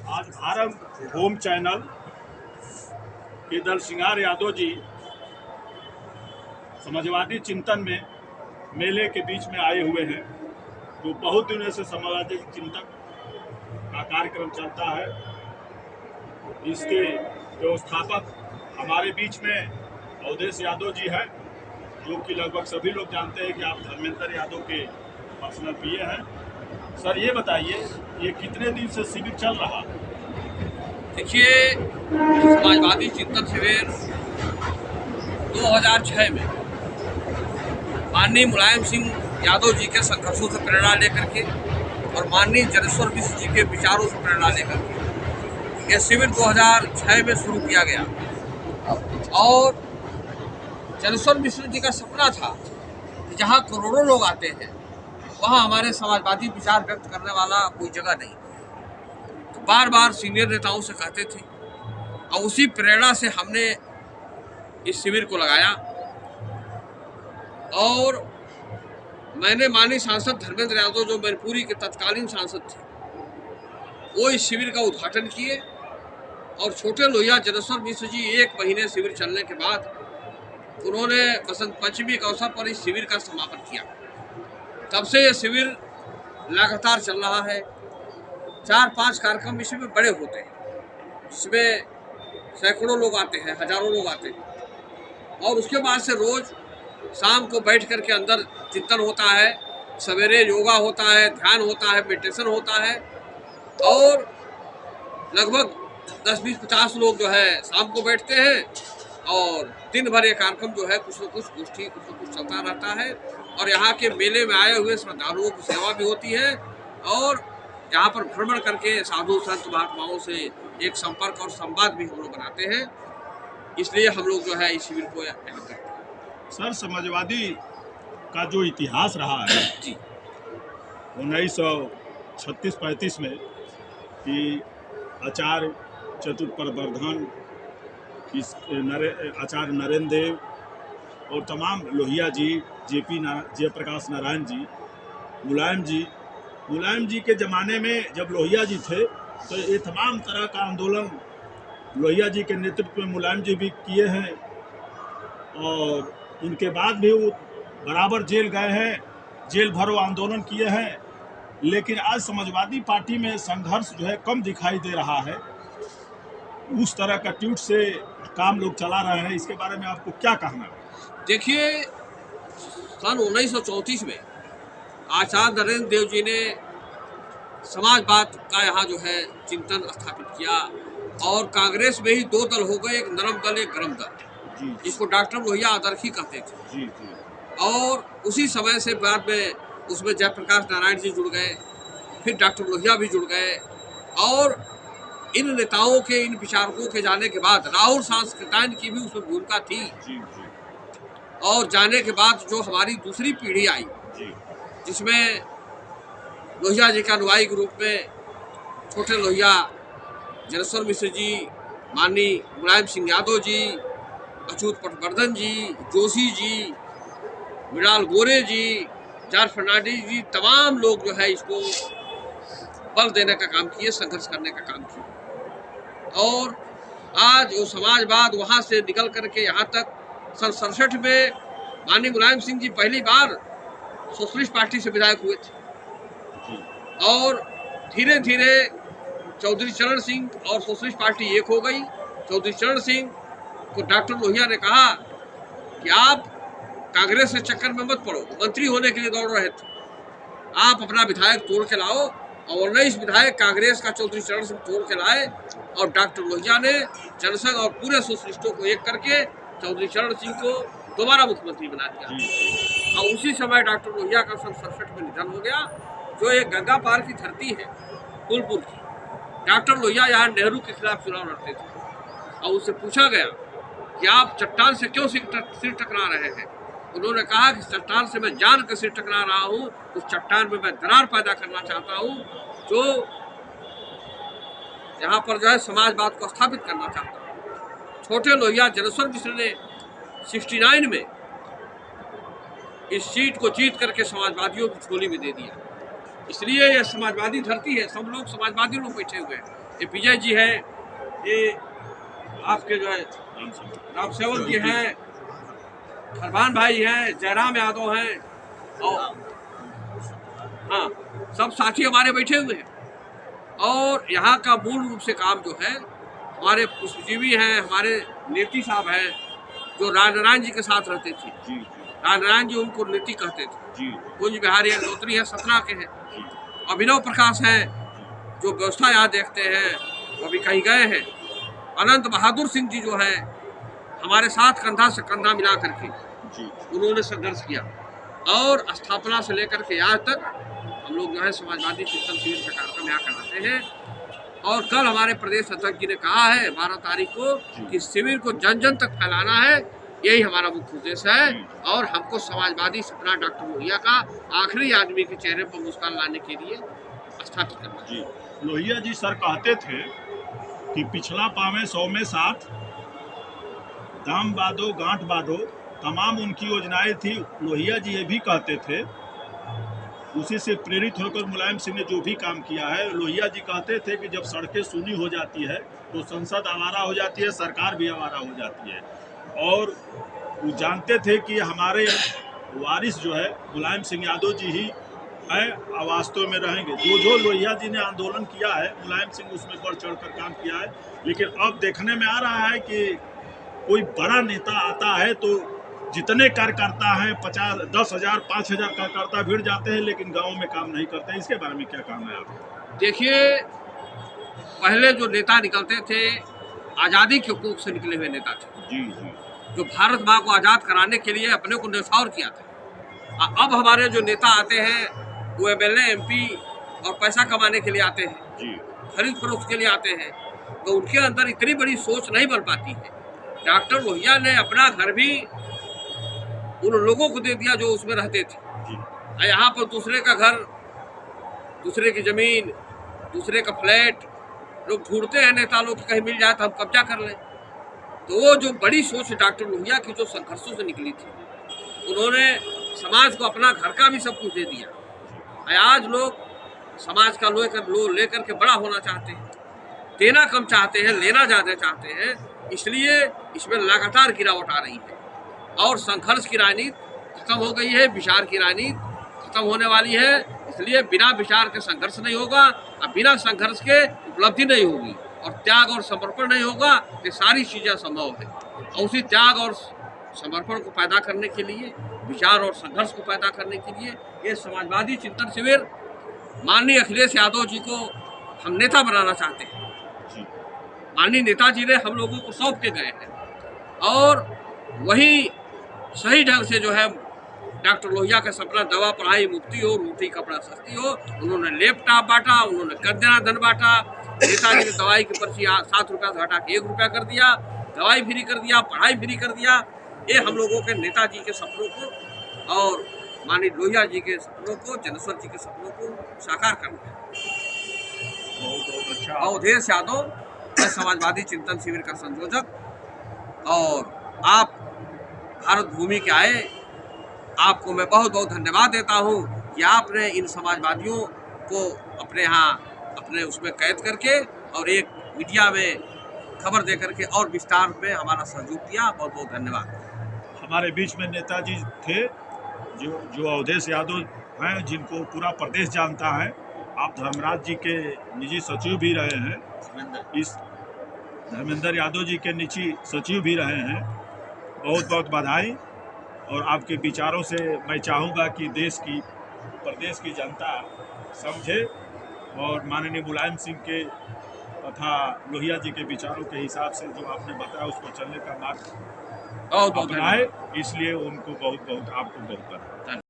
आज Bharat home channel के दलसिंगार यादव जी समाजवादी चिंतन में मेले के बीच में आए हुए हैं। जो बहुत दिनों से समाजवादी चिंतन का कार्यक्रम चलता है, इसके व्यवस्थापक हमारे बीच में अवधेश यादव जी हैं, जो कि लगभग सभी लोग जानते हैं कि आप धर्मेंद्र यादव के पर्सनल पीए हैं। सर, ये बताइए, ये कितने दिन से शिविर चल रहा है? देखिए, समाजवादी चिंतन शिविर 2006 में माननीय मुलायम सिंह यादव जी के संघर्षों से प्रेरणा लेकर के और माननीय जनेश्वर मिश्र जी के विचारों से प्रेरणा लेकर के यह शिविर 2006 में शुरू किया गया। और जनेश्वर मिश्र जी का सपना था कि जहाँ करोड़ों लोग आते हैं वहाँ हमारे समाजवादी विचार व्यक्त करने वाला कोई जगह नहीं। तो बार बार सीनियर नेताओं से कहते थे और उसी प्रेरणा से हमने इस शिविर को लगाया। और मैंने माननीय सांसद धर्मेंद्र यादव, जो मैनपुरी के तत्कालीन सांसद थे, वो इस शिविर का उद्घाटन किए। और छोटे लोहिया जनेश्वर मिश्र जी 1 महीने शिविर चलने के बाद उन्होंने बसंत पंचमी के अवसर पर इस शिविर का समापन किया। तब से यह शिविर लगातार चल रहा है। 4-5 कार्यक्रम इसमें बड़े होते हैं, जिसमें सैकड़ों लोग आते हैं, हजारों लोग आते हैं। और उसके बाद से रोज शाम को बैठ करके अंदर चिंतन होता है, सवेरे योगा होता है, ध्यान होता है, मेडिटेशन होता है। और लगभग 10-20-50 लोग जो है शाम को बैठते हैं और दिन भर ये कार्यक्रम जो है कुछ न कुछ गोष्ठी, कुछ न कुछ चलता रहता है। और यहाँ के मेले में आए हुए श्रद्धालुओं की सेवा भी होती है और यहाँ पर भ्रमण करके साधु संत महात्माओं से एक संपर्क और संवाद भी हम लोग बनाते हैं। इसलिए हम लोग जो है इस शिविर को यहाँ करते हैं। सर, समाजवादी का जो इतिहास रहा है जी, 1936-35 में कि आचार्य चतुष्प्रवर्धन, आचार्य नरेंद्र देव और तमाम लोहिया जी, जयप्रकाश नारायण जी, मुलायम जी के ज़माने में जब लोहिया जी थे तो ये तमाम तरह का आंदोलन लोहिया जी के नेतृत्व में मुलायम जी भी किए हैं। और इनके बाद भी वो बराबर जेल गए हैं, जेल भरो आंदोलन किए हैं। लेकिन आज समाजवादी पार्टी में संघर्ष जो है कम दिखाई दे रहा है। उस तरह का ट्वीट से काम लोग चला रहे हैं, इसके बारे में आपको क्या कहना है? देखिए, सन 1934 में आचार्य नरेंद्र देव जी ने समाजवाद का यहाँ जो है चिंतन स्थापित किया। और कांग्रेस में ही 2 दल हो गए, एक नरम दल, एक गरम दल, जिसको डॉक्टर लोहिया आदर्शी कहते थे। और उसी समय से बाद में उसमें जयप्रकाश नारायण जी जुड़ गए, फिर डॉक्टर लोहिया भी जुड़ गए। और इन नेताओं के, इन विचारकों के जाने के बाद राहुल सांस्कृतायन की भी उसमें भूमिका थी। और जाने के बाद जो हमारी दूसरी पीढ़ी आई, जिसमें लोहिया जी का अनुयायी के रूप में छोटे लोहिया जनेश्वर मिश्र जी, माननीय मुलायम सिंह यादव जी, अच्युत पटवर्धन जी, जोशी जी, विडाल गोरे जी, जॉर्ज फर्नांडिस जी, तमाम लोग जो है इसको बल देने का काम किए, संघर्ष करने का काम किया। और आज वो समाजवाद वहाँ से निकल करके यहाँ तक सन 67 में माननीय मुलायम सिंह जी पहली बार सोशलिस्ट पार्टी से विधायक हुए थे। और धीरे धीरे चौधरी चरण सिंह और सोशलिस्ट पार्टी एक हो गई। चौधरी चरण सिंह को डॉक्टर लोहिया ने कहा कि आप कांग्रेस के चक्कर में मत पड़ो, मंत्री होने के लिए दौड़ रहे थे, आप अपना विधायक तोड़ के लाओ। और 19 विधायक कांग्रेस का चौधरी चरण सिंह तोड़ के लाए और डॉक्टर लोहिया ने जनसंघ और पूरे सोशलिस्टों को एक करके चौधरी चरण सिंह को दोबारा मुख्यमंत्री बना दिया। और उसी समय डॉक्टर लोहिया का सन 67 में निधन हो गया, जो एक गंगा पार की धरती है, फूलपुर की। डॉक्टर लोहिया यहाँ नेहरू के खिलाफ चुनाव लड़ते थे और उससे पूछा गया कि आप चट्टान से क्यों सिर टकरा रहे हैं। उन्होंने कहा कि चट्टान से मैं जान कर सिर टकरा रहा हूँ, उस चट्टान में मैं दरार पैदा करना चाहता हूँ, जो यहाँ पर जो है समाजवाद को स्थापित करना चाहता हूँ। छोटे लोहिया जनेश्वर मिश्र ने 69 में इस सीट को जीत करके समाजवादियों की झोली में दे दिया। इसलिए ये समाजवादी धरती है, सब लोग समाजवादी लोग बैठे हुए हैं। ये विजय जी है, ये आपके जो है राम सेवक जी हैं, फरमान भाई हैं, जयराम यादव हैं, और हाँ, सब साथी हमारे बैठे हुए हैं। और यहाँ का मूल रूप से काम जो है, हमारे पुष्पजीवी हैं, हमारे नेती साहब हैं, जो राजनारायण जी के साथ रहते थे। राजनारायण जी उनको नेती कहते थे। कुंज बिहारी अग्निहोत्री है, सतना के हैं। अभिनव प्रकाश हैं, जो व्यवस्था यहाँ देखते हैं, वो भी कहीं गए हैं। अनंत बहादुर सिंह जी जो है, हमारे साथ कंधा से कंधा मिला करके उन्होंने संघर्ष किया, और स्थापना से लेकर के आज तक हम लोग जो है समाजवादी चिंतन शिविर का कार्यक्रम यहाँ कराते हैं। और कल हमारे प्रदेश अध्यक्ष जी ने कहा है 12 तारीख को कि शिविर को जन जन तक फैलाना है, यही हमारा मुख्य उद्देश्य है। और हमको समाजवादी सपना डॉक्टर लोहिया का आखिरी आदमी के चेहरे पर मुस्कान लाने के लिए स्थापित करना। लोहिया जी सर कहते थे कि पिछला पावे 100 में 60, दाम बादो गांठ बादो, तमाम उनकी योजनाएं थी। लोहिया जी ये भी कहते थे, उसी से प्रेरित होकर मुलायम सिंह ने जो भी काम किया है। लोहिया जी कहते थे कि जब सड़कें सूनी हो जाती है तो संसद आवारा हो जाती है, सरकार भी आवारा हो जाती है। और वो जानते थे कि हमारे वारिस जो है मुलायम सिंह यादव जी ही है, वास्तव में रहेंगे। जो लोहिया जी ने आंदोलन किया है, मुलायम सिंह उसमें बढ़ चढ़ कर काम किया है। लेकिन अब देखने में आ रहा है कि कोई बड़ा नेता आता है तो जितने कार्यकर्ता हैं 50, 10,000, 5,000 कार्यकर्ता भिड़ जाते हैं, लेकिन गांव में काम नहीं करते। इसके बारे में क्या काम है आपका? देखिए, पहले जो नेता निकलते थे आज़ादी के कोख से निकले हुए नेता थे, जो भारत माँ को आज़ाद कराने के लिए अपने को न्यौछावर किया था। अब हमारे जो नेता आते हैं वो MLA MP और पैसा कमाने के लिए आते हैं, खरीद फरोख्त के लिए आते हैं, तो उनके अंदर इतनी बड़ी सोच नहीं बन पाती है। डॉक्टर लोहिया ने अपना घर भी उन लोगों को दे दिया जो उसमें रहते थे। यहाँ पर दूसरे का घर, दूसरे की जमीन, दूसरे का फ्लैट लोग ढूंढते हैं नेता लोग, कहीं मिल जाए तो हम कब्जा कर लें। तो वो जो बड़ी सोच डॉक्टर लोहिया की जो संघर्षों से निकली थी, उन्होंने समाज को अपना घर का भी सब कुछ दे दिया। आज लोग समाज का लेकर के बड़ा होना चाहते हैं, देना कम चाहते हैं, लेना ज़्यादा चाहते हैं। इसलिए इसमें लगातार गिरावट आ रही है और संघर्ष की राजनीति खत्म हो गई है, विचार की राजनीति खत्म होने वाली है। इसलिए बिना विचार के संघर्ष नहीं होगा, और बिना संघर्ष के उपलब्धि नहीं होगी, और त्याग और समर्पण नहीं होगा, ये सारी चीज़ें संभव है। और उसी त्याग और समर्पण को पैदा करने के लिए, विचार और संघर्ष को पैदा करने के लिए ये समाजवादी चिंतन शिविर माननीय अखिलेश यादव जी को हम नेता बनाना चाहते हैं। माननीय नेताजी ने हम लोगों को सौंप के गए हैं, और वही सही ढंग से जो है डॉक्टर लोहिया का सपना दवा पढ़ाई मुफ्ती हो, रोटी कपड़ा सस्ती हो, उन्होंने लैपटॉप बांटा, उन्होंने कन्या धन बांटा। नेताजी ने दवाई की पर्ची 7 रुपया से हटा के 1 रुपया कर दिया, दवाई फ्री कर दिया, पढ़ाई फ्री कर दिया। ये हम लोगों के नेताजी के सपनों को और माननीय लोहिया जी के सपनों को, जनेश्वर जी के सपनों को साकार करना है। बहुत अच्छा। अवधेश यादव, मैं समाजवादी चिंतन शिविर का संयोजक, और आप भारत भूमि के आए, आपको मैं बहुत बहुत धन्यवाद देता हूँ कि आपने इन समाजवादियों को अपने यहाँ अपने उसमें कैद करके और एक मीडिया में खबर दे करके और विस्तार में हमारा सहयोग दिया। बहुत बहुत धन्यवाद। हमारे बीच में नेताजी थे जो अवधेश यादव हैं, जिनको पूरा प्रदेश जानता है। आप धर्मराज जी के निजी सचिव भी रहे हैं, इस धर्मेंद्र यादव जी के निजी सचिव भी रहे हैं। बहुत बहुत बधाई। और आपके विचारों से मैं चाहूँगा कि देश की, प्रदेश की जनता समझे और माननीय मुलायम सिंह के तथा लोहिया जी के विचारों के हिसाब से जो आपने बताया उसको चलने का मार्ग अपनाए। इसलिए उनको बहुत बहुत, आपको बहुत बधाई।